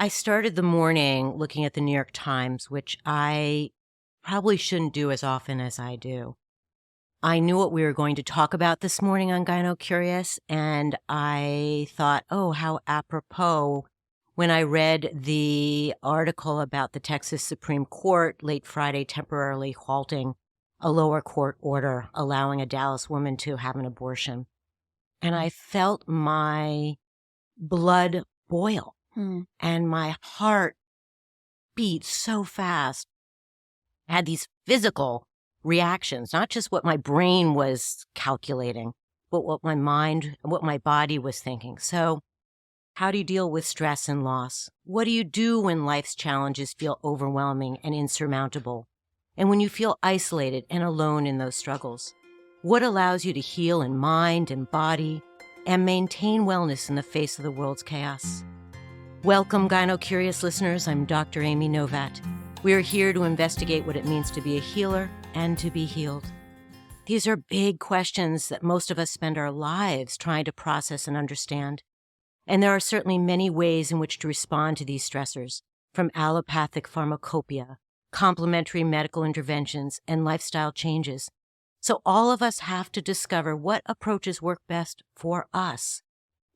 I started the morning looking at the New York Times, which I probably shouldn't do as often as I do. I knew what we were going to talk about this morning on GynoCurious, and I thought, oh, how apropos when I read the article about the Texas Supreme Court late Friday temporarily halting a lower court order allowing a Dallas woman to have an abortion. And I felt my blood boil and my heart beat so fast. I had these physical reactions, not just what my brain was calculating, but what my mind, what my body was thinking. So how do you deal with stress and loss? What do you do when life's challenges feel overwhelming and insurmountable? And when you feel isolated and alone in those struggles? What allows you to heal in mind and body and maintain wellness in the face of the world's chaos? Welcome, GynoCurious listeners. I'm Dr. Amy Novat. We are here to investigate what it means to be a healer and to be healed. These are big questions that most of us spend our lives trying to process and understand. And there are certainly many ways in which to respond to these stressors, from allopathic pharmacopoeia, complementary medical interventions, and lifestyle changes. So all of us have to discover what approaches work best for us.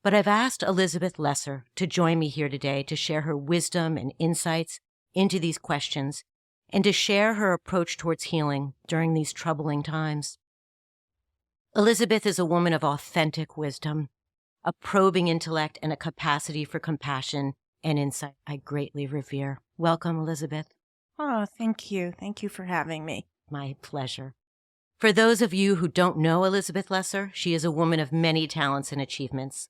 But I've asked Elizabeth Lesser to join me here today to share her wisdom and insights into these questions and to share her approach towards healing during these troubling times. Elizabeth is a woman of authentic wisdom, a probing intellect, and a capacity for compassion and insight I greatly revere. Welcome, Elizabeth. Oh, thank you. Thank you for having me. My pleasure. For those of you who don't know Elizabeth Lesser, she is a woman of many talents and achievements.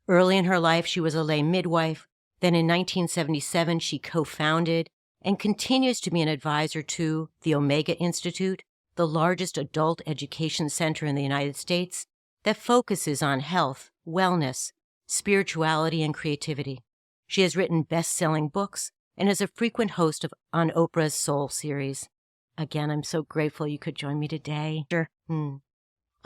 Early in her life, she was a lay midwife. Then in 1977, she co-founded and continues to be an advisor to the Omega Institute, the largest adult education center in the United States that focuses on health, wellness, spirituality, and creativity. She has written best-selling books and is a frequent host on Oprahs Soul Series. Again, I'm so grateful you could join me today. Sure.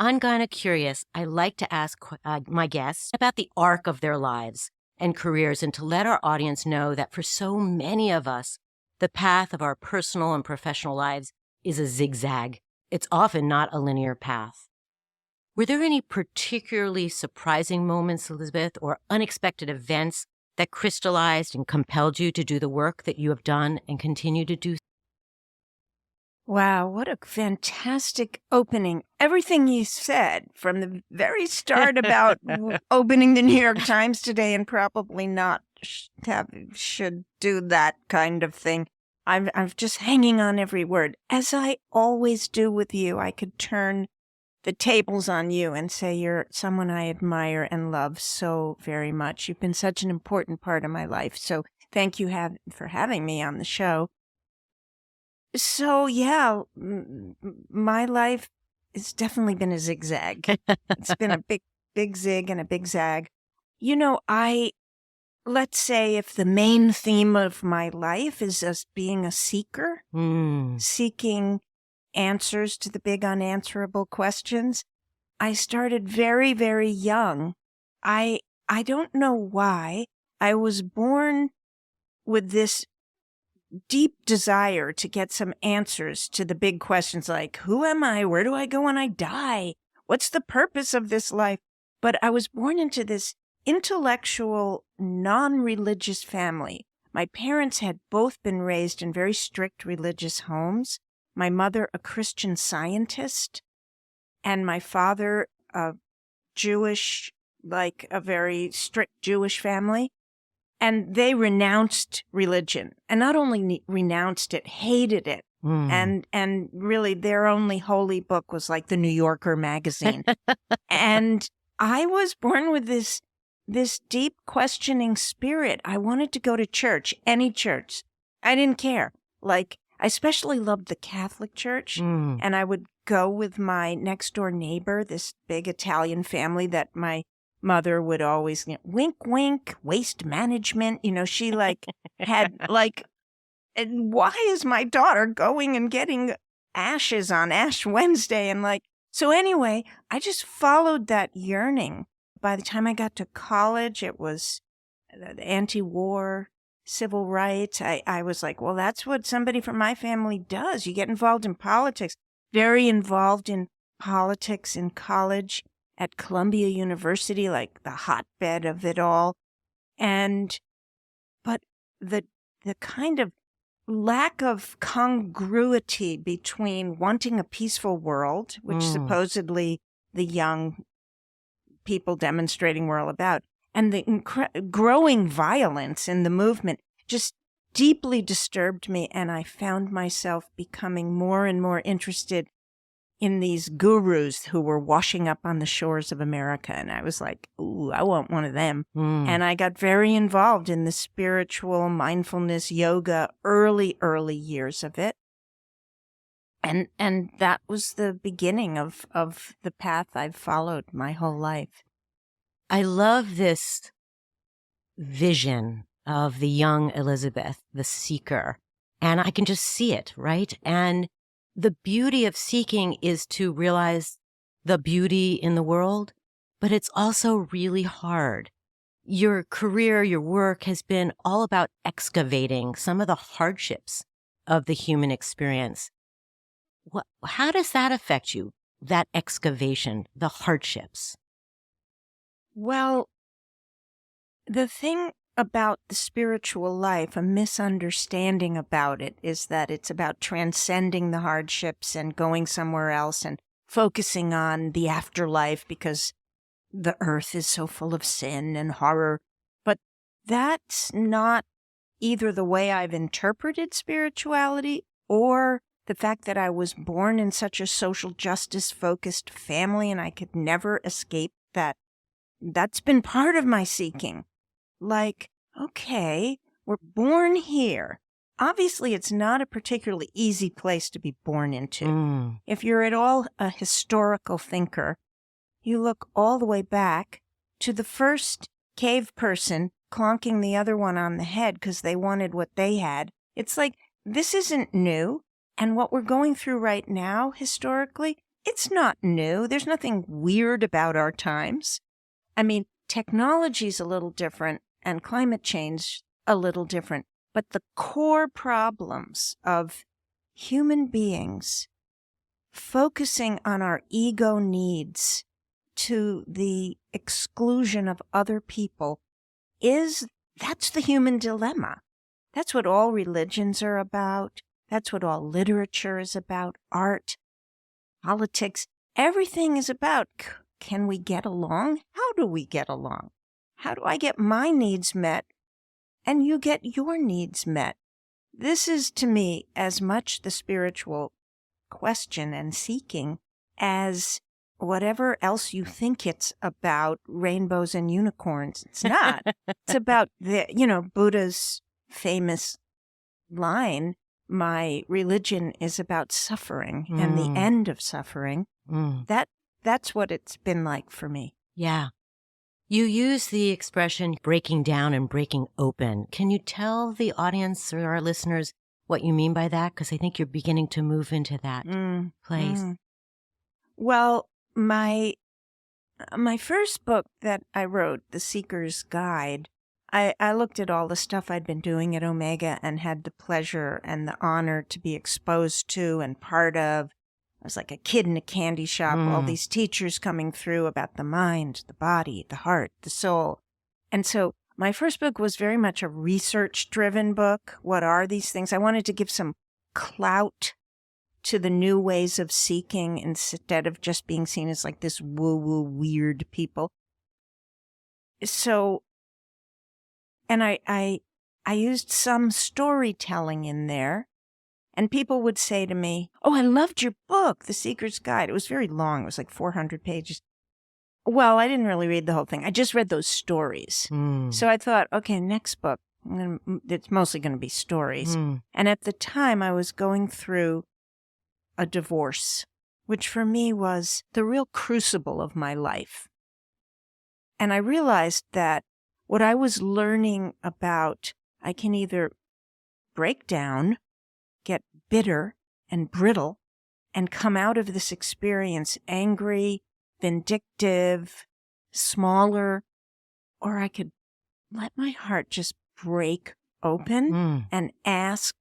On GynoCurious, I like to ask my guests about the arc of their lives and careers and to let our audience know that for so many of us, the path of our personal and professional lives is a zigzag. It's often not a linear path. Were there any particularly surprising moments, Elizabeth, or unexpected events that crystallized and compelled you to do the work that you have done and continue to do? Wow, what a fantastic opening. Everything you said from the very start about opening the New York Times today and probably not should do that kind of thing. I'm just hanging on every word. As I always do with you, I could turn the tables on you and say you're someone I admire and love so very much. You've been such an important part of my life. So thank you for having me on the show. So, yeah, my life has definitely been a zigzag. It's been a big zig and a big zag. You know, let's say if the main theme of my life is us being a seeker, seeking answers to the big unanswerable questions, I started very, very young. I don't know why. I was born with this deep desire to get some answers to the big questions like, who am I? Where do I go when I die? What's the purpose of this life? But I was born into this intellectual, non-religious family. My parents had both been raised in very strict religious homes. My mother, a Christian Scientist, and my father, a Jewish, like a very strict Jewish family. And they renounced religion, and not only renounced it, hated it. And really their only holy book was like the New Yorker magazine. And I was born with this deep questioning spirit. I wanted to go to church, any church. I didn't care. Like, I especially loved the Catholic Church, and I would go with my next door neighbor, this big Italian family that my mother would always, wink, wink, waste management. You know, she had and why is my daughter going and getting ashes on Ash Wednesday? And so anyway, I just followed that yearning. By the time I got to college, it was the anti-war civil rights. I was like, well, that's what somebody from my family does. You get involved in politics. Very involved in politics in college at Columbia University, like the hotbed of it all. But the kind of lack of congruity between wanting a peaceful world, which supposedly the young people demonstrating were all about, and the growing violence in the movement just deeply disturbed me. And I found myself becoming more and more interested in these gurus who were washing up on the shores of America. And I was like, ooh, I want one of them. And I got very involved in the spiritual mindfulness yoga, early years of it. And that was the beginning of the path I've followed my whole life. I love this vision of the young Elizabeth, the seeker, and I can just see it, right? And the beauty of seeking is to realize the beauty in the world, but it's also really hard. Your career, your work has been all about excavating some of the hardships of the human experience. How does that affect you, that excavation, the hardships? Well, the thing about the spiritual life, a misunderstanding about it, is that it's about transcending the hardships and going somewhere else and focusing on the afterlife because the earth is so full of sin and horror. But that's not either the way I've interpreted spirituality or the fact that I was born in such a social justice-focused family and I could never escape that. That's been part of my seeking. Like, okay, we're born here. Obviously, it's not a particularly easy place to be born into. If you're at all a historical thinker, you look all the way back to the first cave person clonking the other one on the head because they wanted what they had. It's like, this isn't new. And what we're going through right now, historically, it's not new. There's nothing weird about our times. I mean, technology's a little different and climate change a little different, but the core problems of human beings focusing on our ego needs to the exclusion of other people that's the human dilemma. That's what all religions are about. That's what all literature is about, art, politics. Everything is about, can we get along? How do we get along? How do I get my needs met and you get your needs met? This is, to me, as much the spiritual question and seeking as whatever else you think it's about, rainbows and unicorns. It's not. It's about Buddha's famous line, my religion is about suffering and the end of suffering. That's what it's been like for me. Yeah. You use the expression breaking down and breaking open. Can you tell the audience or our listeners what you mean by that? Because I think you're beginning to move into that place. Well, my first book that I wrote, The Seeker's Guide, I looked at all the stuff I'd been doing at Omega and had the pleasure and the honor to be exposed to and part of. I was like a kid in a candy shop, all these teachers coming through about the mind, the body, the heart, the soul. And so my first book was very much a research-driven book. What are these things? I wanted to give some clout to the new ways of seeking instead of just being seen as like this woo-woo weird people. So, and I used some storytelling in there. And people would say to me, oh, I loved your book, The Seeker's Guide. It was very long. It was like 400 pages. Well, I didn't really read the whole thing. I just read those stories. So I thought, okay, next book, it's mostly going to be stories. And at the time, I was going through a divorce, which for me was the real crucible of my life. And I realized that what I was learning about, I can either break down, get bitter and brittle, and come out of this experience angry, vindictive, smaller, or I could let my heart just break open and ask,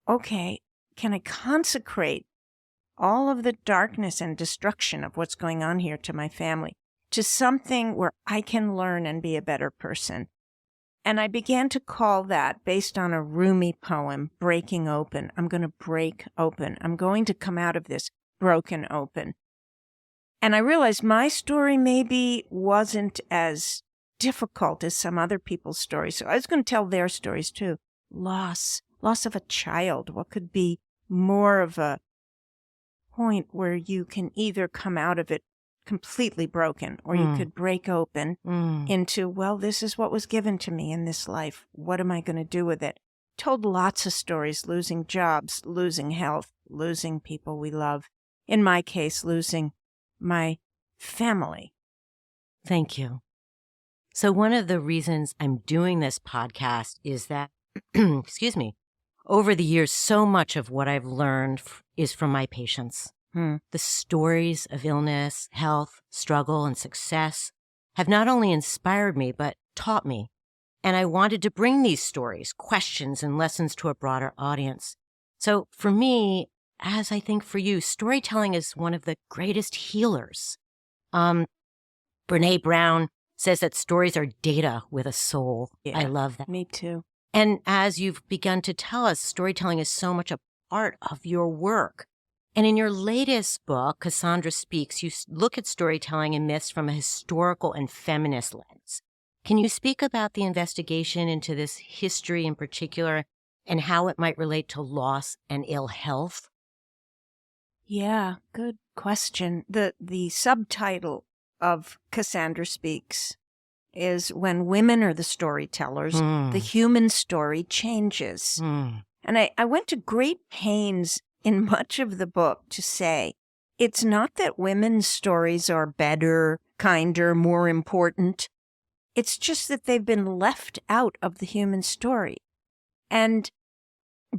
okay, can I consecrate all of the darkness and destruction of what's going on here to my family to something where I can learn and be a better person? And I began to call that, based on a Rumi poem, breaking open. I'm going to break open. I'm going to come out of this broken open. And I realized my story maybe wasn't as difficult as some other people's stories. So I was going to tell their stories too. Loss of a child. What could be more of a point where you can either come out of it completely broken, or you could break open into, well, this is what was given to me in this life. What am I going to do with it? Told lots of stories, losing jobs, losing health, losing people we love. In my case, losing my family. Thank you. So one of the reasons I'm doing this podcast is that, excuse me, over the years, so much of what I've learned is from my patients. The stories of illness, health, struggle, and success have not only inspired me, but taught me. And I wanted to bring these stories, questions, and lessons to a broader audience. So for me, as I think for you, storytelling is one of the greatest healers. Brene Brown says that stories are data with a soul. Yeah, I love that. Me too. And as you've begun to tell us, storytelling is so much a part of your work. And in your latest book, Cassandra Speaks, you look at storytelling and myths from a historical and feminist lens. Can you speak about the investigation into this history in particular and how it might relate to loss and ill health? Yeah, good question. The subtitle of Cassandra Speaks is When Women Are the Storytellers, the Human Story Changes. And I went to great pains in much of the book to say, it's not that women's stories are better, kinder, more important. It's just that they've been left out of the human story. And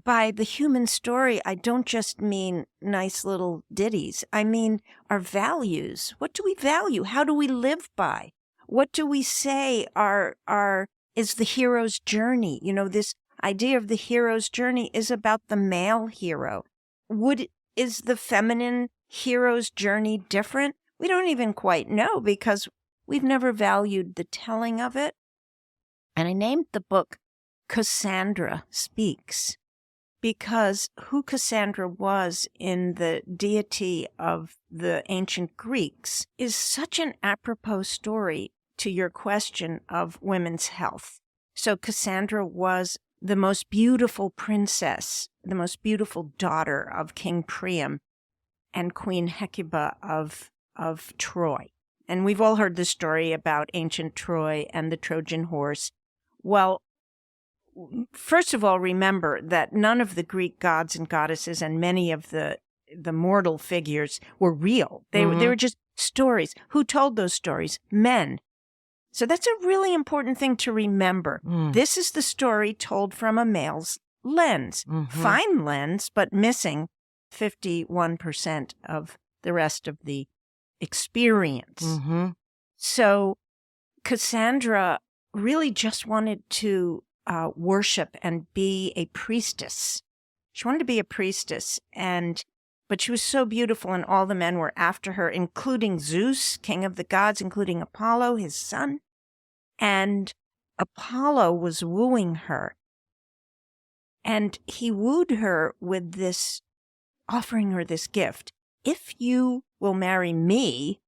by the human story, I don't just mean nice little ditties. I mean our values. What do we value? How do we live by? What do we say is the hero's journey? You know, this idea of the hero's journey is about the male hero. Is the feminine hero's journey different? We don't even quite know because we've never valued the telling of it. And I named the book Cassandra Speaks because who Cassandra was in the deity of the ancient Greeks is such an apropos story to your question of women's health. So Cassandra was the most beautiful princess, the most beautiful daughter of King Priam and Queen Hecuba of Troy. And we've all heard the story about ancient Troy and the Trojan horse. Well, first of all, remember that none of the Greek gods and goddesses and many of the mortal figures were real. They were just stories. Who told those stories? Men. So that's a really important thing to remember. This is the story told from a male's lens. Fine lens, but missing 51% of the rest of the experience. So Cassandra really just wanted to worship and be a priestess. She wanted to be a priestess, but she was so beautiful, and all the men were after her, including Zeus, king of the gods, including Apollo, his son. And Apollo was wooing her. And he wooed her with this, offering her this gift. If you will marry me,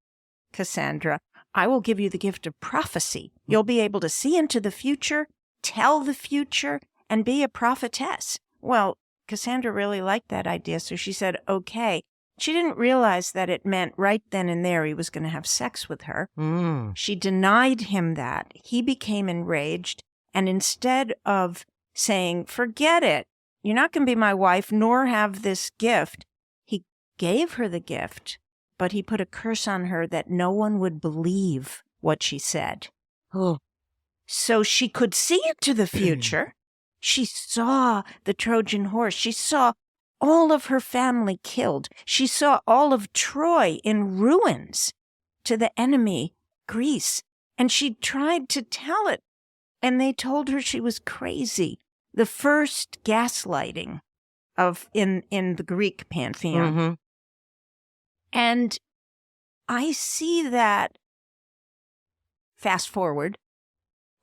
Cassandra, I will give you the gift of prophecy. You'll be able to see into the future, tell the future, and be a prophetess. Well, Cassandra really liked that idea, so she said, okay. She didn't realize that it meant right then and there he was going to have sex with her. She denied him that. He became enraged, and instead of saying, forget it, you're not going to be my wife nor have this gift, he gave her the gift, but he put a curse on her that no one would believe what she said. So she could see into the future. She saw the Trojan horse. She saw all of her family killed. She saw all of Troy in ruins to the enemy, Greece. And she tried to tell it and they told her she was crazy. The first gaslighting in the Greek pantheon. Mm-hmm. And I see that, fast forward,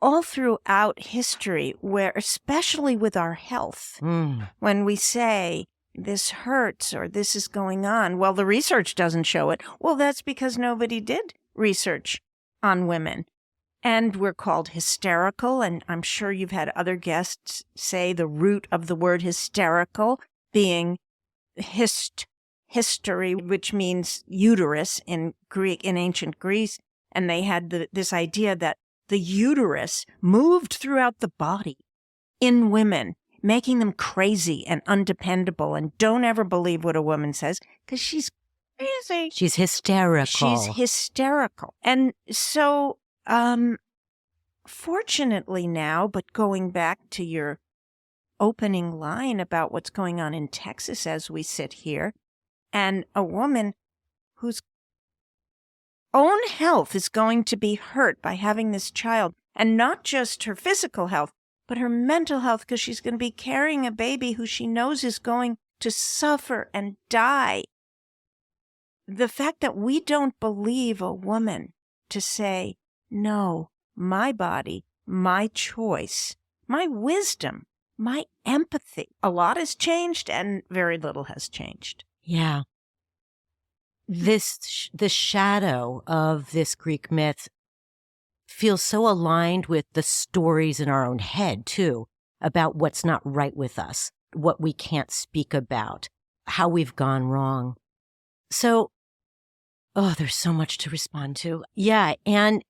all throughout history, where, especially with our health, when we say this hurts or this is going on, well, the research doesn't show it. Well, that's because nobody did research on women. And we're called hysterical. And I'm sure you've had other guests say the root of the word hysterical being history, which means uterus in Greek, in ancient Greece. And they had this idea that the uterus moved throughout the body in women, making them crazy and undependable. And don't ever believe what a woman says, because she's crazy. She's hysterical. She's hysterical. And so, fortunately now, but going back to your opening line about what's going on in Texas as we sit here, and a woman whose own health is going to be hurt by having this child, and not just her physical health, but her mental health, because she's going to be carrying a baby who she knows is going to suffer and die. The fact that we don't believe a woman to say, no, my body, my choice, my wisdom, my empathy. A lot has changed and very little has changed. Yeah. The shadow of this Greek myth feels so aligned with the stories in our own head, too, about what's not right with us, what we can't speak about, how we've gone wrong. So, there's so much to respond to. Yeah, and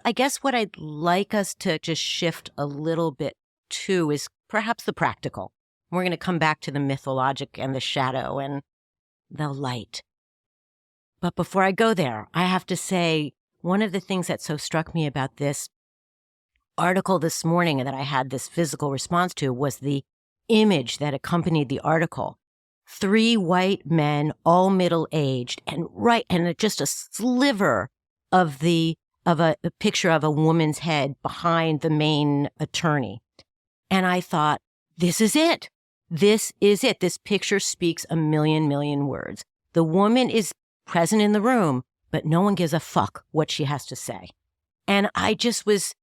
I guess what I'd like us to just shift a little bit to is perhaps the practical. We're going to come back to the mythologic and the shadow and the light. But before I go there, I have to say, one of the things that so struck me about this article this morning and that I had this physical response to was the image that accompanied the article. 3 white men, all middle-aged, and just a sliver of a picture of a woman's head behind the main attorney. And I thought, this is it. This is it. This picture speaks a million words. The woman is present in the room, but no one gives a fuck what she has to say. And I just was,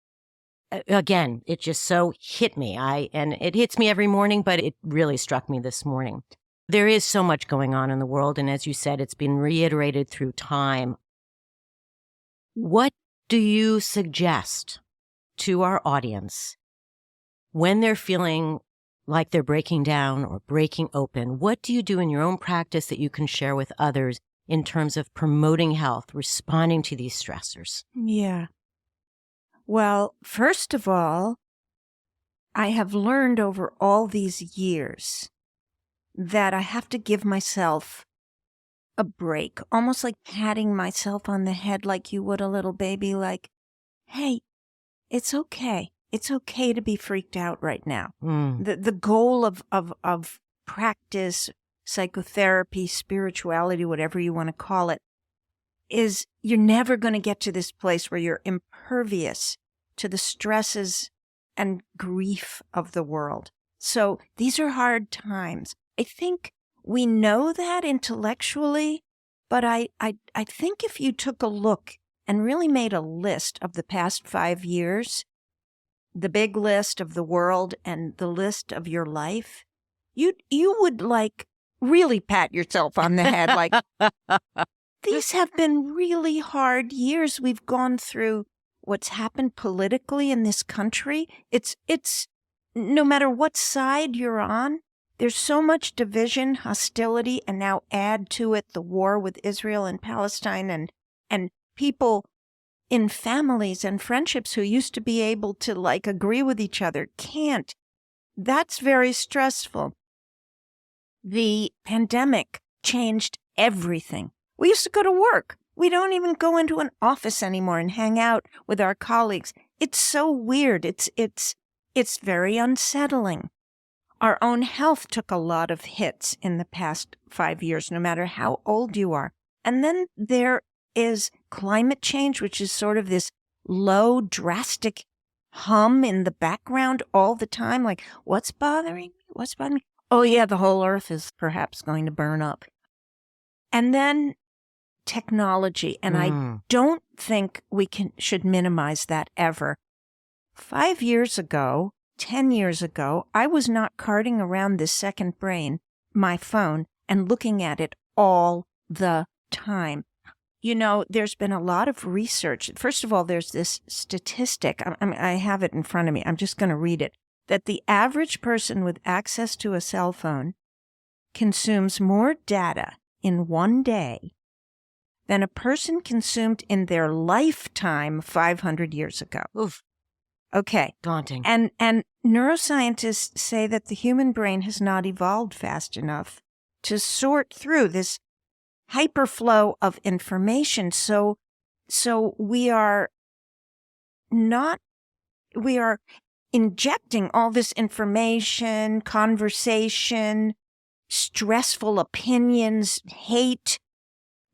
again, it just so hit me. And it hits me every morning, but it really struck me this morning. There is so much going on in the world. And as you said, it's been reiterated through time. What do you suggest to our audience when they're feeling like they're breaking down or breaking open? What do you do in your own practice that you can share with others in terms of promoting health, responding to these stressors? Yeah. Well, first of all, I have learned over all these years that I have to give myself a break, almost like patting myself on the head like you would a little baby, like, hey, it's okay. It's okay to be freaked out right now. The goal of practice, psychotherapy, spirituality, whatever you want to call it, is you're never going to get to this place where you're impervious to the stresses and grief of the world. So these are hard times. I think we know that intellectually, but I think if you took a look and really made a list of the past 5 years, the big list of the world and the list of your life, you would like really pat yourself on the head like, these have been really hard years. We've gone through what's happened politically in this country. It's no matter what side you're on, there's so much division, hostility, and now add to it the war with Israel and Palestine and people in families and friendships who used to be able to like agree with each other can't. That's very stressful. The pandemic changed everything. We used to go to work. We don't even go into an office anymore and hang out with our colleagues. It's so weird. It's very unsettling. Our own health took a lot of hits in the past 5 years, no matter how old you are. And then there is climate change, which is sort of this low, drastic hum in the background all the time, like, what's bothering me? What's bothering me? Oh, yeah, the whole earth is perhaps going to burn up. And then technology, and I don't think we should minimize that ever. 5 years ago, 10 years ago, I was not carting around this second brain, my phone, and looking at it all the time. You know, there's been a lot of research. First of all, there's this statistic. I have it in front of me. I'm just going to read it. That the average person with access to a cell phone consumes more data in one day than a person consumed in their lifetime 500 years ago. Oof. Okay. Daunting. And neuroscientists say that the human brain has not evolved fast enough to sort through this hyperflow of information. So we are injecting all this information, conversation, stressful opinions, hate,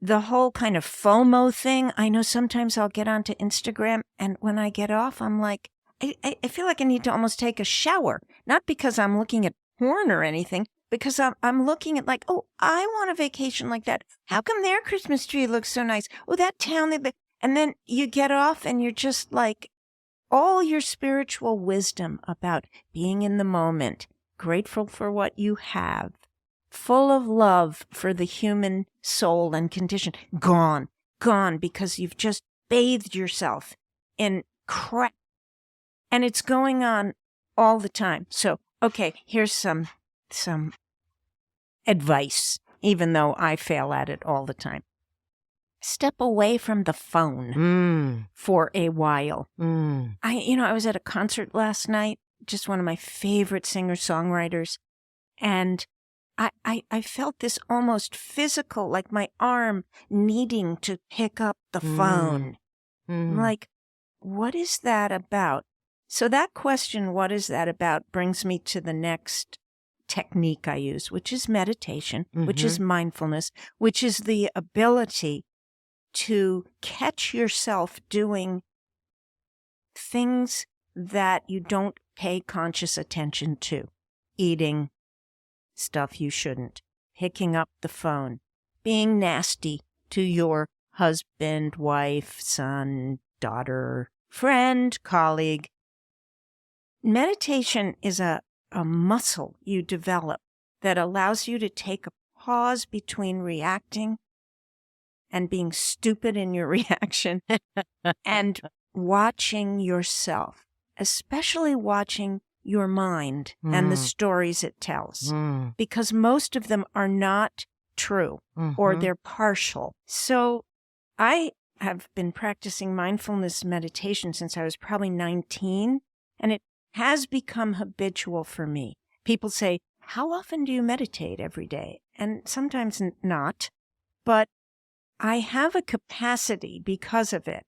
the whole kind of FOMO thing. I know sometimes I'll get onto Instagram, and when I get off, I'm like, I feel like I need to almost take a shower. Not because I'm looking at porn or anything, because I'm looking at like, oh, I want a vacation like that. How come their Christmas tree looks so nice? Oh, that town. And then you get off and you're just like, all your spiritual wisdom about being in the moment, grateful for what you have, full of love for the human soul and condition, gone because you've just bathed yourself in crap. And it's going on all the time. So, okay, here's some advice, even though I fail at it all the time. Step away from the phone for a while. I was at a concert last night, just one of my favorite singer-songwriters, and I felt this almost physical, like my arm needing to pick up the phone. I'm like, what is that about? So that question, what is that about, brings me to the next technique I use, which is meditation, which is mindfulness, which is the ability to catch yourself doing things that you don't pay conscious attention to. Eating stuff you shouldn't, picking up the phone, being nasty to your husband, wife, son, daughter, friend, colleague. Meditation is a muscle you develop that allows you to take a pause between reacting and being stupid in your reaction and watching yourself, especially watching your mind and the stories it tells, because most of them are not true or they're partial. So I have been practicing mindfulness meditation since I was probably 19, and it has become habitual for me. People say, how often do you meditate every day? And sometimes not, but I have a capacity because of it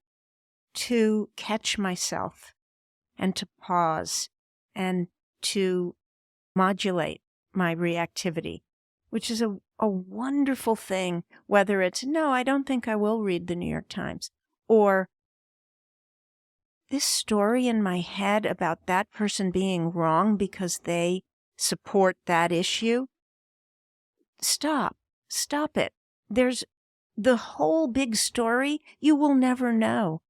to catch myself and to pause and to modulate my reactivity, which is a wonderful thing, whether it's, no, I don't think I will read the New York Times, or this story in my head about that person being wrong because they support that issue. Stop it. There's the whole big story. You will never know.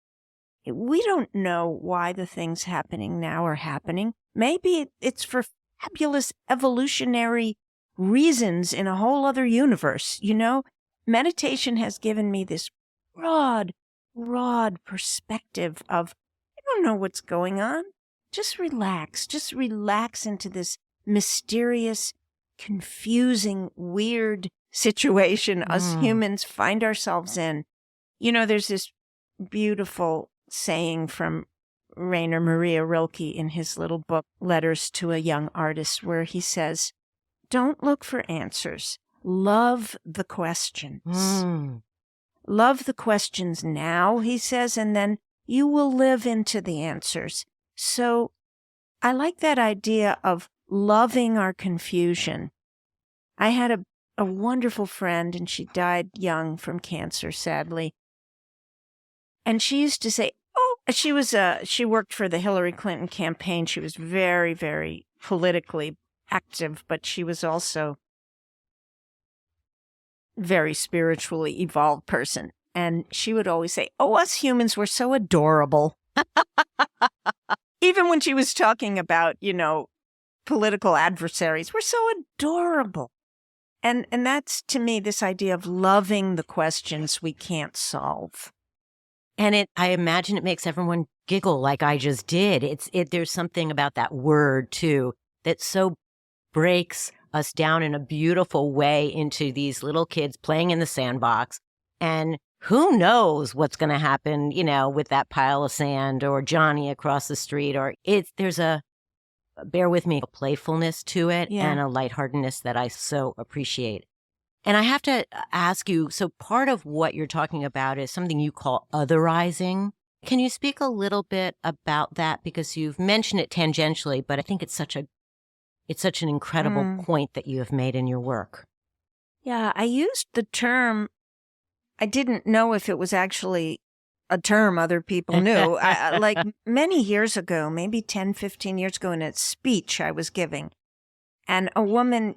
We don't know why the things happening now are happening. Maybe it's for fabulous evolutionary reasons in a whole other universe. You know, meditation has given me this broad perspective of, I don't know what's going on. Just relax into this mysterious, confusing, weird situation us humans find ourselves in. You know, there's this beautiful saying from Rainer Maria Rilke in his little book, Letters to a Young Artist, where he says, don't look for answers. Love the questions. Love the questions now, he says, and then you will live into the answers. So I like that idea of loving our confusion. I had a wonderful friend, and she died young from cancer, sadly. And she used to say, oh, She worked for the Hillary Clinton campaign. She was very, very politically active, but she was also very spiritually evolved person. And she would always say, "Oh, us humans were so adorable." Even when she was talking about, political adversaries, we're so adorable. And that's, to me, this idea of loving the questions we can't solve. And I imagine it makes everyone giggle like I just did. There's something about that word, too, that so breaks us down in a beautiful way into these little kids playing in the sandbox. And who knows what's going to happen, with that pile of sand or Johnny across the street, or there's bear with me, a playfulness to it and a lightheartedness that I so appreciate. And I have to ask you, so part of what you're talking about is something you call otherizing. Can you speak a little bit about that? Because you've mentioned it tangentially, but I think it's such an incredible point that you have made in your work. Yeah, I used the term. I didn't know if it was actually a term other people knew. Like many years ago, maybe 10, 15 years ago, in a speech I was giving. And a woman,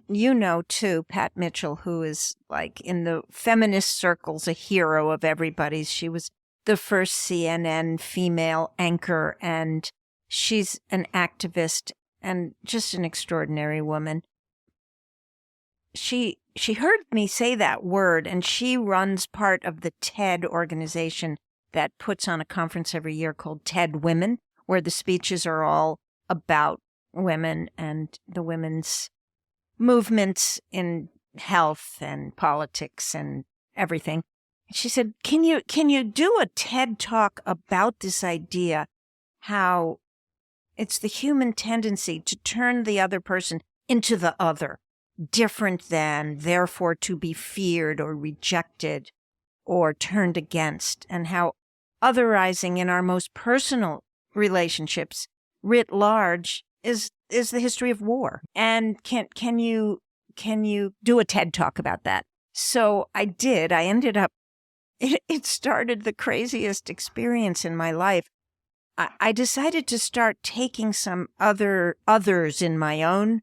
too, Pat Mitchell, who is like in the feminist circles, a hero of everybody's. She was the first CNN female anchor, and she's an activist and just an extraordinary woman. She heard me say that word, and she runs part of the TED organization that puts on a conference every year called TED Women, where the speeches are all about women and the women's movements in health and politics and everything. She said, can you do a TED talk about this idea, how it's the human tendency to turn the other person into the other, different than, therefore to be feared or rejected or turned against, and how otherizing in our most personal relationships writ large is the history of war. And can you do a TED talk about that? So I did. I ended up, it started the craziest experience in my life. I decided to start taking some others in my own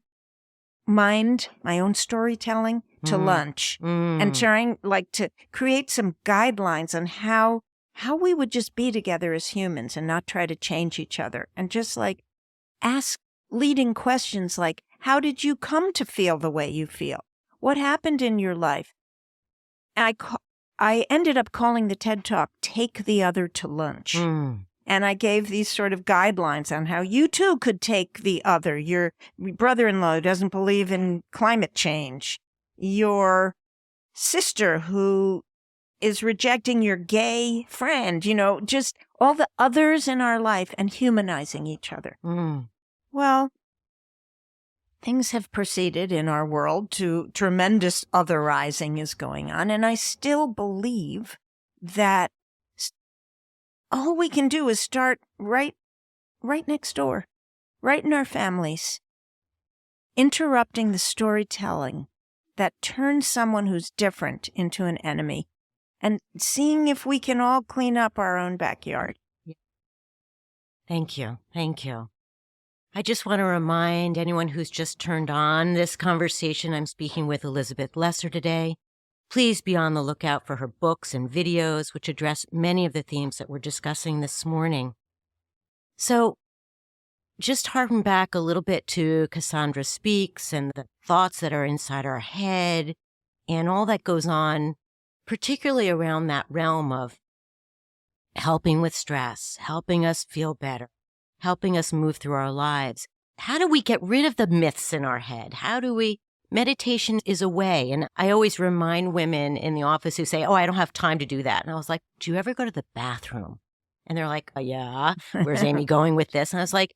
mind, my own storytelling, to lunch, and trying to create some guidelines on how we would just be together as humans and not try to change each other, and just ask leading questions like, how did you come to feel the way you feel? What happened in your life? And I ended up calling the TED Talk "Take the Other to Lunch." And I gave these sort of guidelines on how you too could take the other. Your brother-in-law who doesn't believe in climate change. Your sister who is rejecting your gay friend. Just all the others in our life and humanizing each other. Well, things have proceeded in our world to tremendous otherizing is going on. And I still believe that all we can do is start right next door, right in our families, interrupting the storytelling that turns someone who's different into an enemy, and seeing if we can all clean up our own backyard. Thank you. Thank you. I just want to remind anyone who's just turned on this conversation, I'm speaking with Elizabeth Lesser today. Please be on the lookout for her books and videos, which address many of the themes that we're discussing this morning. So just harken back a little bit to Cassandra Speaks and the thoughts that are inside our head and all that goes on, particularly around that realm of helping with stress, helping us feel better, helping us move through our lives. How do we get rid of the myths in our head? Meditation is a way. And I always remind women in the office who say, "Oh, I don't have time to do that." And I was like, "Do you ever go to the bathroom?" And they're like, "Yeah, where's Amy going with this?" And I was like,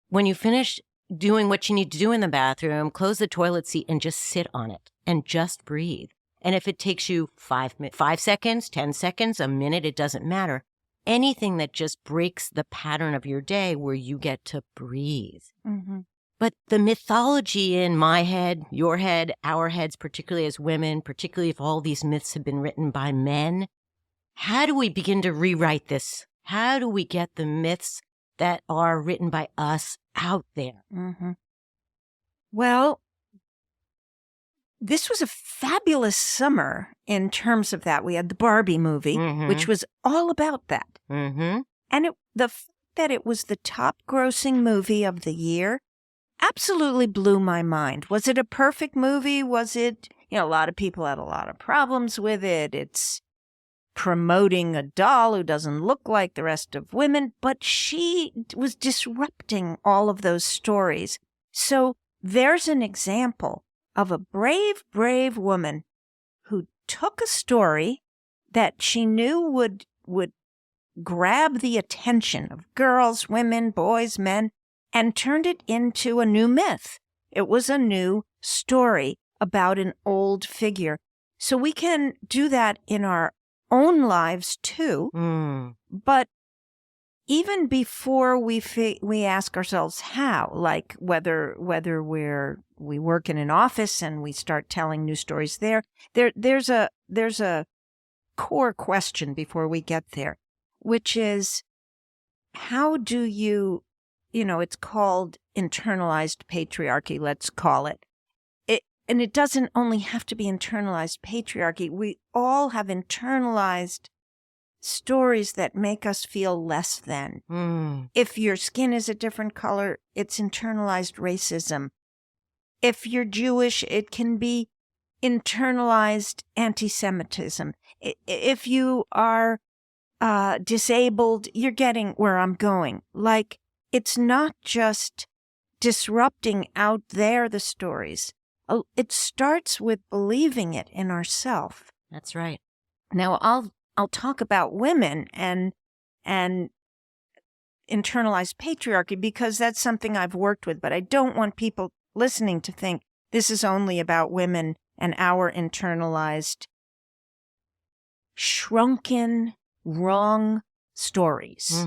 when you finish doing what you need to do in the bathroom, close the toilet seat and just sit on it and just breathe. And if it takes you 5 seconds, 10 seconds, a minute, it doesn't matter. Anything that just breaks the pattern of your day where you get to breathe. But the mythology in my head, your head, our heads, particularly as women, particularly if all these myths have been written by men, how do we begin to rewrite this How do we get the myths that are written by us out there? Mm-hmm. Well, this was a fabulous summer in terms of that. We had the Barbie movie, which was all about that. Mm-hmm. And the fact that it was the top grossing movie of the year absolutely blew my mind. Was it a perfect movie? Was it, a lot of people had a lot of problems with it. It's promoting a doll who doesn't look like the rest of women, but she was disrupting all of those stories. So there's an example of a brave, brave woman who took a story that she knew would grab the attention of girls, women, boys, men, and turned it into a new myth. It was a new story about an old figure. So we can do that in our own lives too. But even before we ask ourselves how, like whether we work in an office and we start telling new stories there's a core question before we get there, which is how do you, it's called internalized patriarchy, let's call it. And it doesn't only have to be internalized patriarchy. We all have internalized stories that make us feel less than. If your skin is a different color, it's internalized racism. If you're Jewish, it can be internalized anti-Semitism. If you are disabled, you're getting where I'm going. Like, it's not just disrupting out there the stories. It starts with believing it in ourselves. That's right. Now, I'll talk about women and internalized patriarchy because that's something I've worked with, but I don't want people listening to think this is only about women and our internalized, shrunken, wrong stories.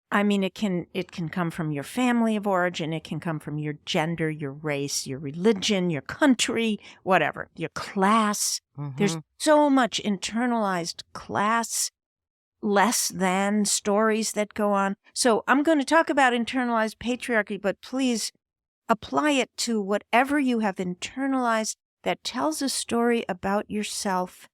I mean, it can come from your family of origin. It can come from your gender, your race, your religion, your country, whatever, your class. There's so much internalized class, less than stories that go on. So I'm going to talk about internalized patriarchy, but please apply it to whatever you have internalized that tells a story about yourself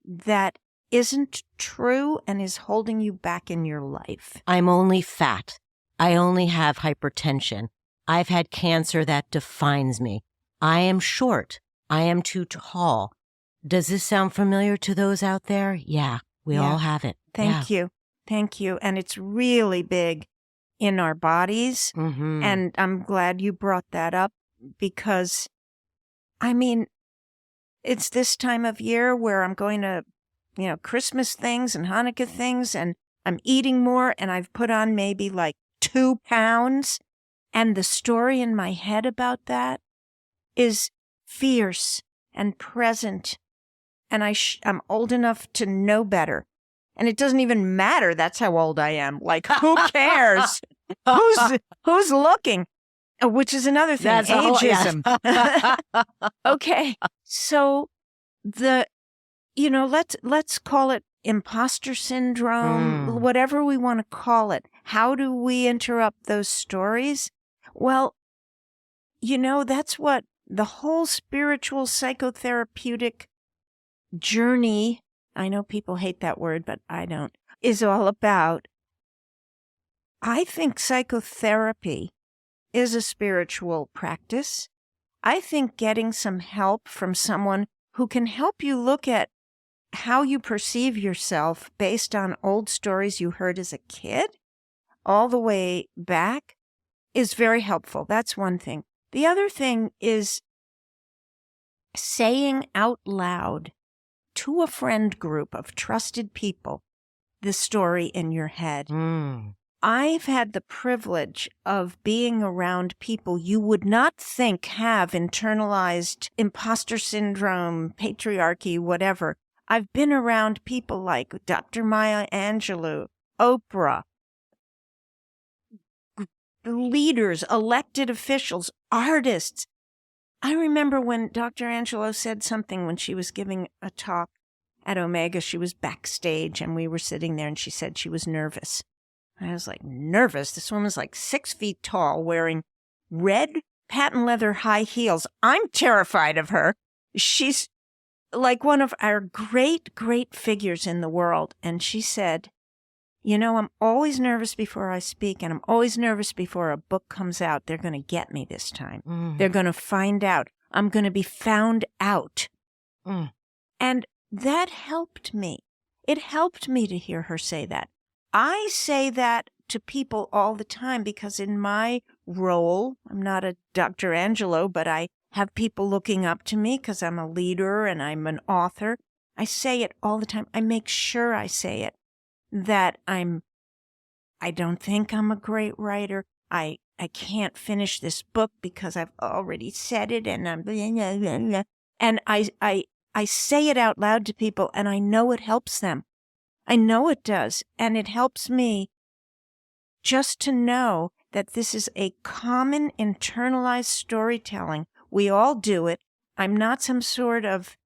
that isn't true and is holding you back in your life. I'm only fat. I only have hypertension. I've had cancer that defines me. I am short. I am too tall. Does this sound familiar to those out there? Yeah, we all have it. Thank you. Thank you. And it's really big in our bodies. And I'm glad you brought that up because, I mean, it's this time of year where I'm going to Christmas things and Hanukkah things, and I'm eating more, and I've put on maybe like 2 pounds. And the story in my head about that is fierce and present. And I'm old enough to know better. And it doesn't even matter. That's how old I am. Like, who cares? Who's looking? Which is another thing. That's ageism. Okay. So let's call it imposter syndrome, whatever we want to call it. How do we interrupt those stories? Well, that's what the whole spiritual psychotherapeutic journey, I know people hate that word, but I don't, is all about. I think psychotherapy is a spiritual practice. I think getting some help from someone who can help you look at how you perceive yourself based on old stories you heard as a kid all the way back is very helpful. That's one thing. The other thing is saying out loud to a friend group of trusted people the story in your head. I've had the privilege of being around people you would not think have internalized imposter syndrome, patriarchy, whatever. I've been around people like Dr. Maya Angelou, Oprah, leaders, elected officials, artists. I remember when Dr. Angelou said something when she was giving a talk, at Omega. She was backstage, and we were sitting there, and she said she was nervous. I was like, nervous? This woman's like 6 feet tall, wearing red patent leather high heels. I'm terrified of her. She's like one of our great, great figures in the world. And she said, I'm always nervous before I speak, and I'm always nervous before a book comes out. They're going to get me this time. They're going to find out. I'm going to be found out. And that helped me. It helped me to hear her say that. I say that to people all the time because in my role, I'm not a Dr. Angelo, but I have people looking up to me because I'm a leader and I'm an author. I say it all the time. I make sure I say it, that I don't think I'm a great writer. I can't finish this book because I've already said it, and I'm blah, blah, blah, blah. And I say it out loud to people, and I know it helps them. I know it does. And it helps me just to know that this is a common internalized storytelling. We all do it. I'm not some sort of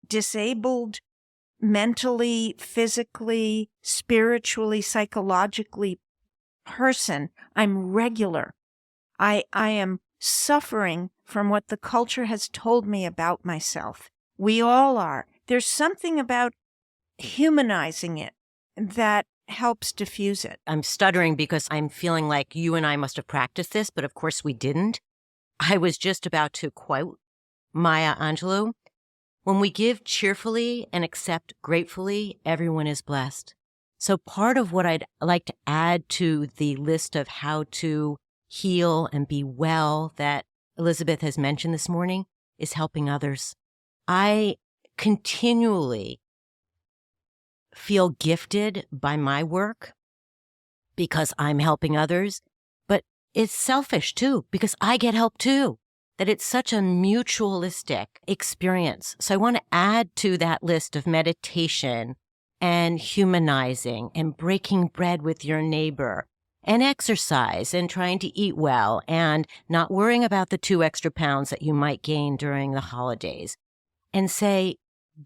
disabled mentally, physically, spiritually, psychologically person. I'm regular. I am suffering from what the culture has told me about myself. We all are. There's something about humanizing it that helps diffuse it. I'm stuttering because I'm feeling like you and I must have practiced this, but of course we didn't. I was just about to quote Maya Angelou. When we give cheerfully and accept gratefully, everyone is blessed. So part of what I'd like to add to the list of how to heal and be well that Elizabeth has mentioned this morning is helping others. I continually feel gifted by my work because I'm helping others, but it's selfish too because I get help too. That it's such a mutualistic experience. So I want to add to that list of meditation and humanizing and breaking bread with your neighbor and exercise and trying to eat well and not worrying about the 2 extra pounds that you might gain during the holidays, and say,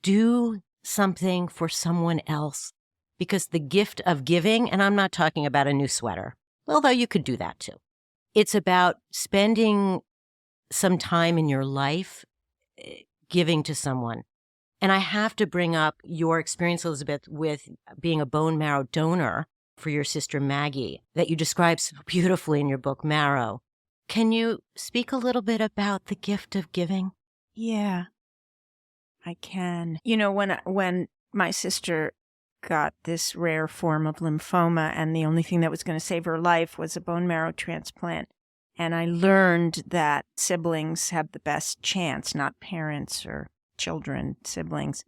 do something for someone else, because the gift of giving, and I'm not talking about a new sweater, although you could do that too. It's about spending some time in your life giving to someone. And I have to bring up your experience, Elizabeth, with being a bone marrow donor for your sister Maggie that you describe so beautifully in your book, Marrow. Can you speak a little bit about the gift of giving? Yeah, I can. When my sister got this rare form of lymphoma and the only thing that was going to save her life was a bone marrow transplant, and I learned that siblings have the best chance, not parents or children, siblings.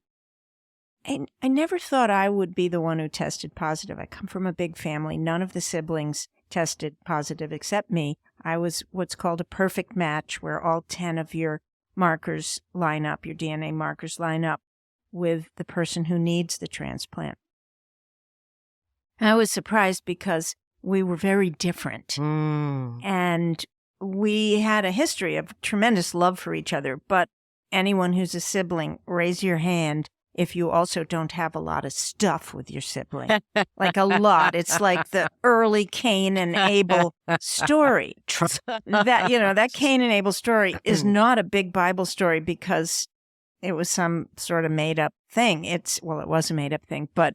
And I never thought I would be the one who tested positive. I come from a big family. None of the siblings tested positive except me. I was what's called a perfect match, where all 10 of your markers line up, your DNA markers line up with the person who needs the transplant. I was surprised because we were very different. And we had a history of tremendous love for each other. But anyone who's a sibling, raise your hand if you also don't have a lot of stuff with your sibling. Like a lot. It's like the early Cain and Abel story. That Cain and Abel story is not a big Bible story because it was some sort of made up thing. It was a made up thing, but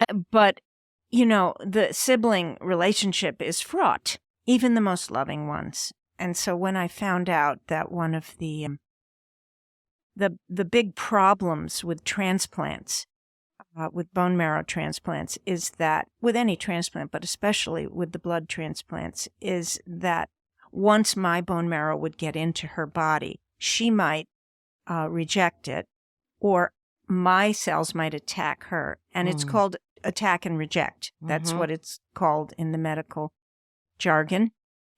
the sibling relationship is fraught, even the most loving ones. And so when I found out that one of the big problems with transplants, with bone marrow transplants, is that with any transplant, but especially with the blood transplants, is that once my bone marrow would get into her body, she might reject it, or my cells might attack her. And it's called attack and reject. That's what it's called in the medical jargon.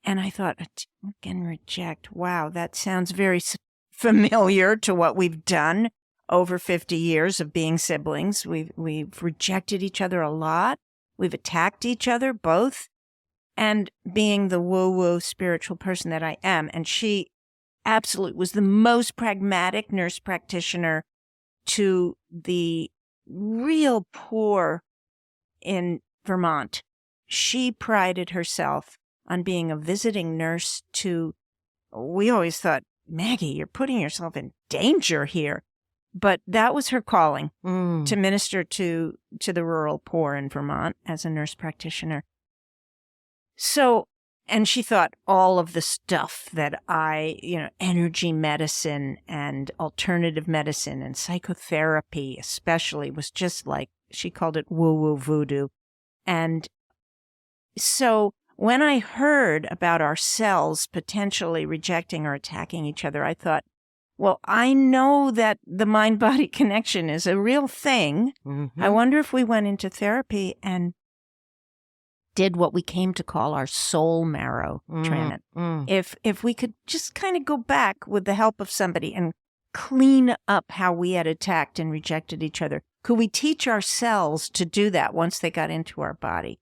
And I thought, attack and reject. Wow, that sounds very familiar to what we've done over 50 years of being siblings. We've rejected each other a lot. We've attacked each other, both. And being the woo-woo spiritual person that I am, and she absolutely was the most pragmatic nurse practitioner to the real poor in Vermont. She prided herself on being a visiting nurse to, we always thought, Maggie, you're putting yourself in danger here. But that was her calling, to minister to the rural poor in Vermont as a nurse practitioner. So, and she thought all of the stuff that energy medicine and alternative medicine and psychotherapy especially was just like, she called it woo-woo voodoo. And so when I heard about our cells potentially rejecting or attacking each other, I thought, well, I know that the mind-body connection is a real thing. Mm-hmm. I wonder if we went into therapy and did what we came to call our soul marrow treatment. If we could just kind of go back with the help of somebody and clean up how we had attacked and rejected each other. Could we teach our cells to do that once they got into our body?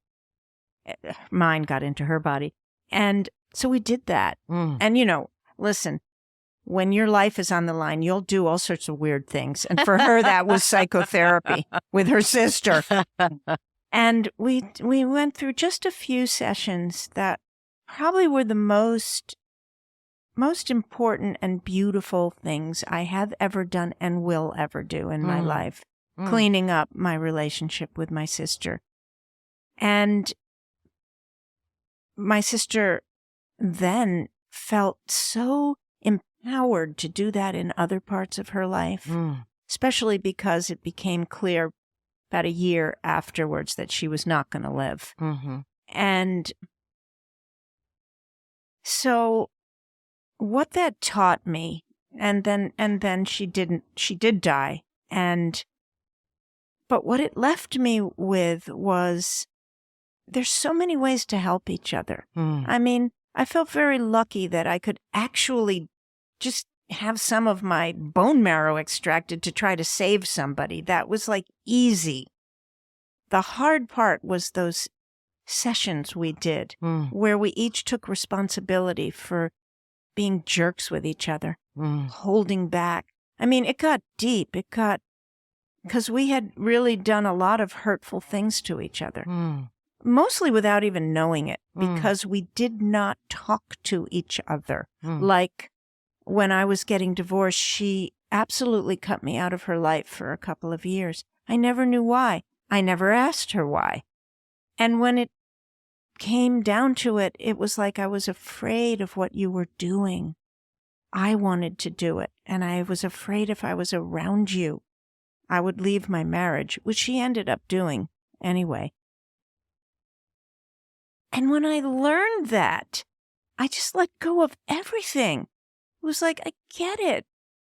Mine got into her body. And so we did that. And, listen, when your life is on the line, you'll do all sorts of weird things. And for her, that was psychotherapy with her sister. And we went through just a few sessions that probably were the most important and beautiful things I have ever done and will ever do in my life, cleaning up my relationship with my sister. And my sister then felt so empowered to do that in other parts of her life, especially because it became clear about a year afterwards that she was not going to live. And so what that taught me, and then she did die. But what it left me with was, there's so many ways to help each other. I mean, I felt very lucky that I could actually just have some of my bone marrow extracted to try to save somebody. That was like easy. The hard part was those sessions we did where we each took responsibility for being jerks with each other, holding back. I mean, it got deep. Because we had really done a lot of hurtful things to each other. Mostly without even knowing it, because we did not talk to each other. Like when I was getting divorced, she absolutely cut me out of her life for a couple of years. I never knew why. I never asked her why. And when it came down to it, it was like I was afraid of what you were doing. I wanted to do it, and I was afraid if I was around you, I would leave my marriage, which she ended up doing anyway. And when I learned that, I just let go of everything. It was like, I get it.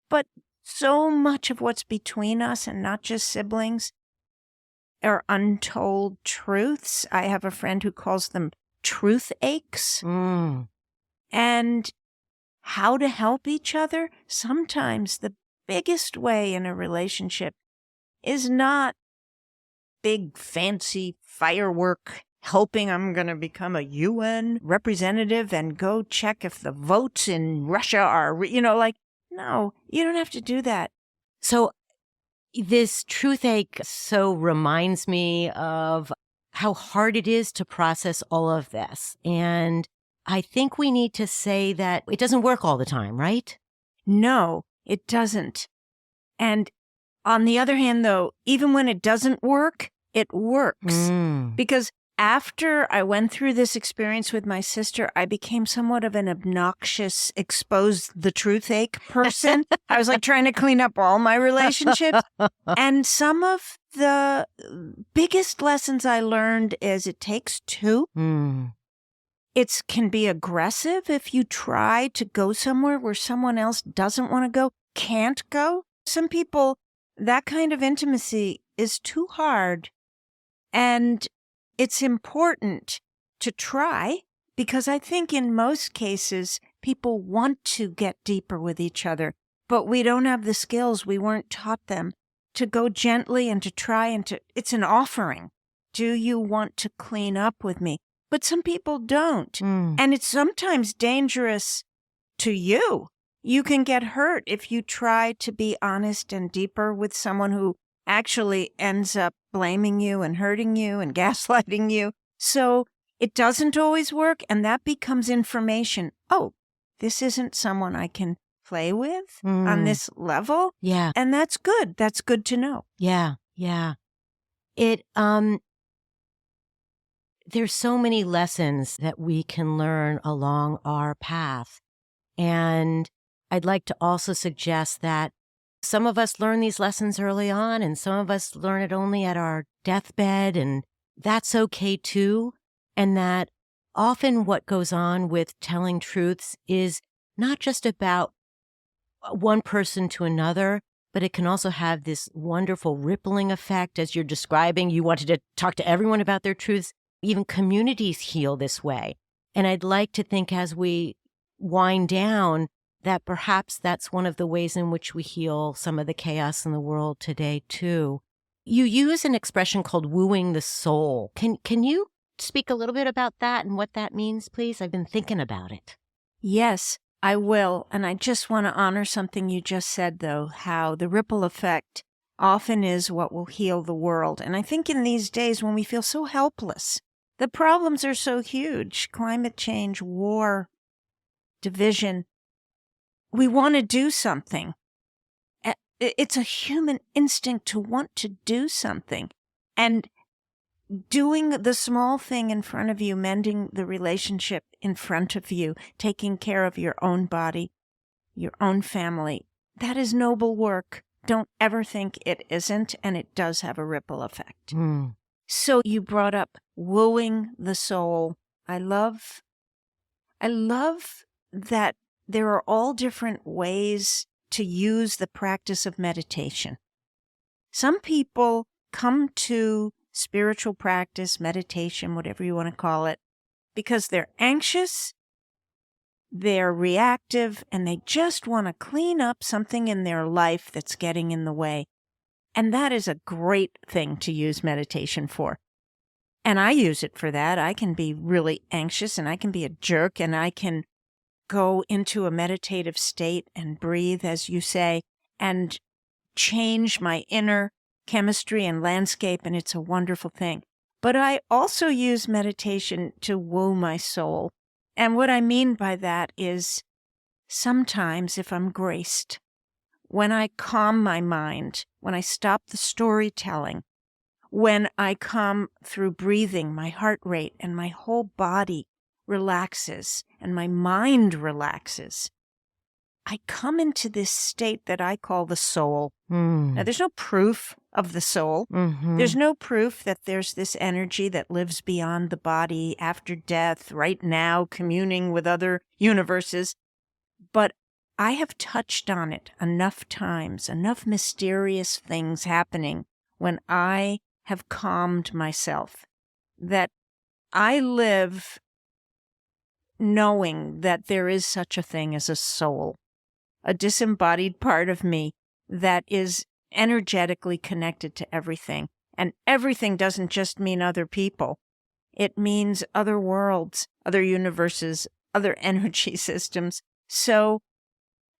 But so much of what's between us, and not just siblings, are untold truths. I have a friend who calls them truth aches. And how to help each other. Sometimes the biggest way in a relationship is not big, fancy firework helping. I'm going to become a UN representative and go check if the votes in Russia are, no, you don't have to do that. So this truthache so reminds me of how hard it is to process all of this. And I think we need to say that it doesn't work all the time, right? No, it doesn't. And on the other hand, though, even when it doesn't work, it works. Because after I went through this experience with my sister, I became somewhat of an obnoxious, expose the truthache person. I was like trying to clean up all my relationships. And some of the biggest lessons I learned is it takes two. It can be aggressive if you try to go somewhere where someone else doesn't want to go, can't go. Some people, that kind of intimacy is too hard. And it's important to try, because I think in most cases, people want to get deeper with each other, but we don't have the skills. We weren't taught them to go gently and to try and to, it's an offering. Do you want to clean up with me? But some people don't. And it's sometimes dangerous to you. You can get hurt if you try to be honest and deeper with someone who actually ends up blaming you and hurting you and gaslighting you. So it doesn't always work, and that becomes information. Oh, this isn't someone I can play with on this level. Yeah. And that's good. That's good to know. Yeah. Yeah. It, there's so many lessons that we can learn along our path. And I'd like to also suggest that some of us learn these lessons early on, and some of us learn it only at our deathbed, and that's okay too. And that often what goes on with telling truths is not just about one person to another, but it can also have this wonderful rippling effect. As you're describing, you wanted to talk to everyone about their truths. Even communities heal this way. And I'd like to think as we wind down that perhaps that's one of the ways in which we heal some of the chaos in the world today, too. You use an expression called wooing the soul. Can you speak a little bit about that and what that means, please? I've been thinking about it. Yes, I will. And I just want to honor something you just said, though, how the ripple effect often is what will heal the world. And I think in these days when we feel so helpless, the problems are so huge, climate change, war, division, we want to do something. It's a human instinct to want to do something. And doing the small thing in front of you, mending the relationship in front of you, taking care of your own body, your own family, that is noble work. Don't ever think it isn't, and it does have a ripple effect. So you brought up wooing the soul. I love that there are all different ways to use the practice of meditation. Some people come to spiritual practice, meditation, whatever you want to call it, because they're anxious, they're reactive, and they just want to clean up something in their life that's getting in the way. And that is a great thing to use meditation for. And I use it for that. I can be really anxious, and I can be a jerk, and I can go into a meditative state and breathe, as you say, and change my inner chemistry and landscape, and it's a wonderful thing. But I also use meditation to woo my soul. And what I mean by that is sometimes if I'm graced, when I calm my mind, when I stop the storytelling, when I calm through breathing, my heart rate and my whole body relaxes and my mind relaxes, I come into this state that I call the soul. Now, there's no proof of the soul. There's no proof that there's this energy that lives beyond the body after death, right now, communing with other universes. But I have touched on it enough times, enough mysterious things happening when I have calmed myself, that I live knowing that there is such a thing as a soul, a disembodied part of me that is energetically connected to everything. And everything doesn't just mean other people. It means other worlds, other universes, other energy systems. So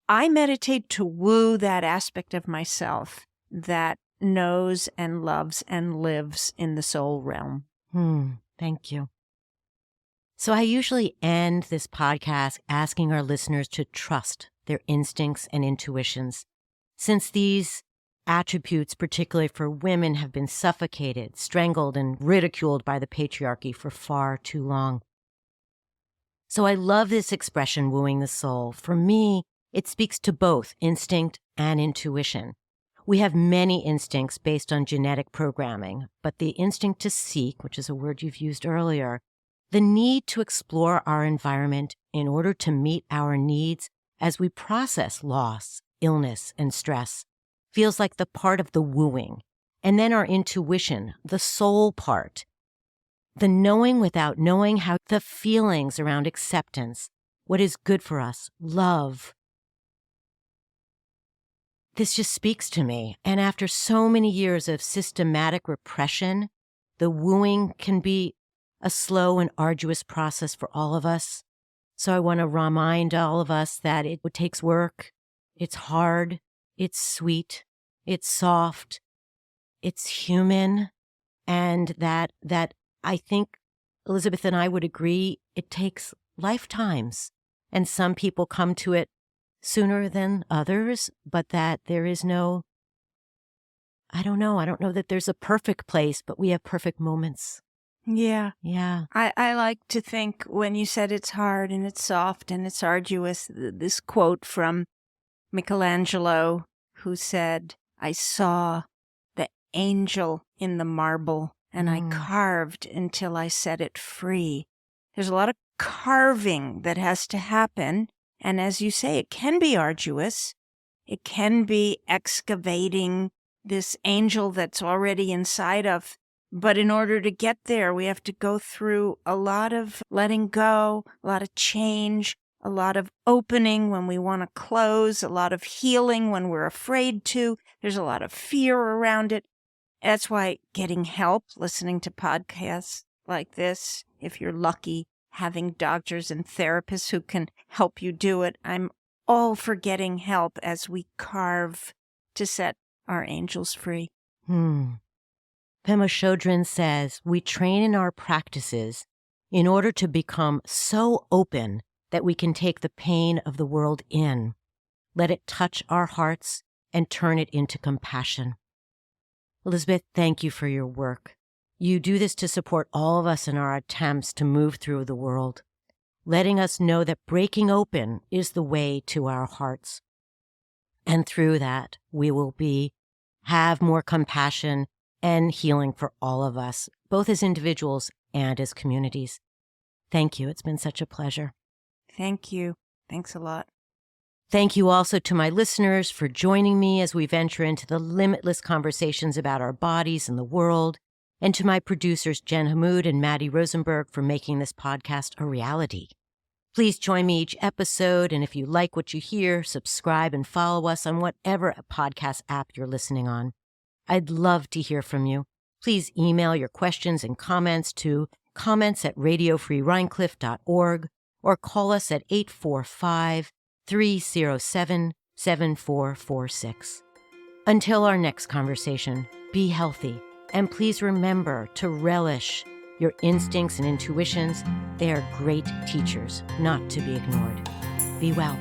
I meditate to woo that aspect of myself that knows and loves and lives in the soul realm. Thank you. So I usually end this podcast asking our listeners to trust their instincts and intuitions, since these attributes, particularly for women, have been suffocated, strangled, and ridiculed by the patriarchy for far too long. So I love this expression, wooing the soul. For me, it speaks to both instinct and intuition. We have many instincts based on genetic programming, but the instinct to seek, which is a word you've used earlier, the need to explore our environment in order to meet our needs as we process loss, illness, and stress, feels like the part of the wooing. And then our intuition, the soul part, the knowing without knowing, how the feelings around acceptance, what is good for us, love. This just speaks to me. And after so many years of systematic repression, the wooing can be a slow and arduous process for all of us. So I want to remind all of us that it takes work, it's hard, it's sweet, it's soft, it's human, and that I think Elizabeth and I would agree it takes lifetimes, and some people come to it sooner than others, but that there is no, I don't know that there's a perfect place, but we have perfect moments. Yeah. Yeah. I like to think when you said it's hard and it's soft and it's arduous, this quote from Michelangelo, who said, I saw the angel in the marble and I carved until I set it free. There's a lot of carving that has to happen. And as you say, it can be arduous. It can be excavating this angel that's already inside of. But in order to get there, we have to go through a lot of letting go, a lot of change, a lot of opening when we want to close, a lot of healing when we're afraid to. There's a lot of fear around it. That's why getting help, listening to podcasts like this, if you're lucky, having doctors and therapists who can help you do it. I'm all for getting help as we carve to set our angels free. Pema Chodron says, we train in our practices in order to become so open that we can take the pain of the world in, let it touch our hearts, and turn it into compassion. Elizabeth, thank you for your work. You do this to support all of us in our attempts to move through the world, letting us know that breaking open is the way to our hearts. And through that, we will have more compassion and healing for all of us, both as individuals and as communities. Thank you. It's been such a pleasure. Thank you. Thanks a lot. Thank you also to my listeners for joining me as we venture into the limitless conversations about our bodies and the world, and to my producers Jen Hammoud and Maddie Rosenberg for making this podcast a reality. Please join me each episode, and if you like what you hear, subscribe and follow us on whatever podcast app you're listening on. I'd love to hear from you. Please email your questions and comments to comments@radiofreerhinecliffe.org or call us at 845-307-7446. Until our next conversation, be healthy, and please remember to relish your instincts and intuitions. They are great teachers, not to be ignored. Be well.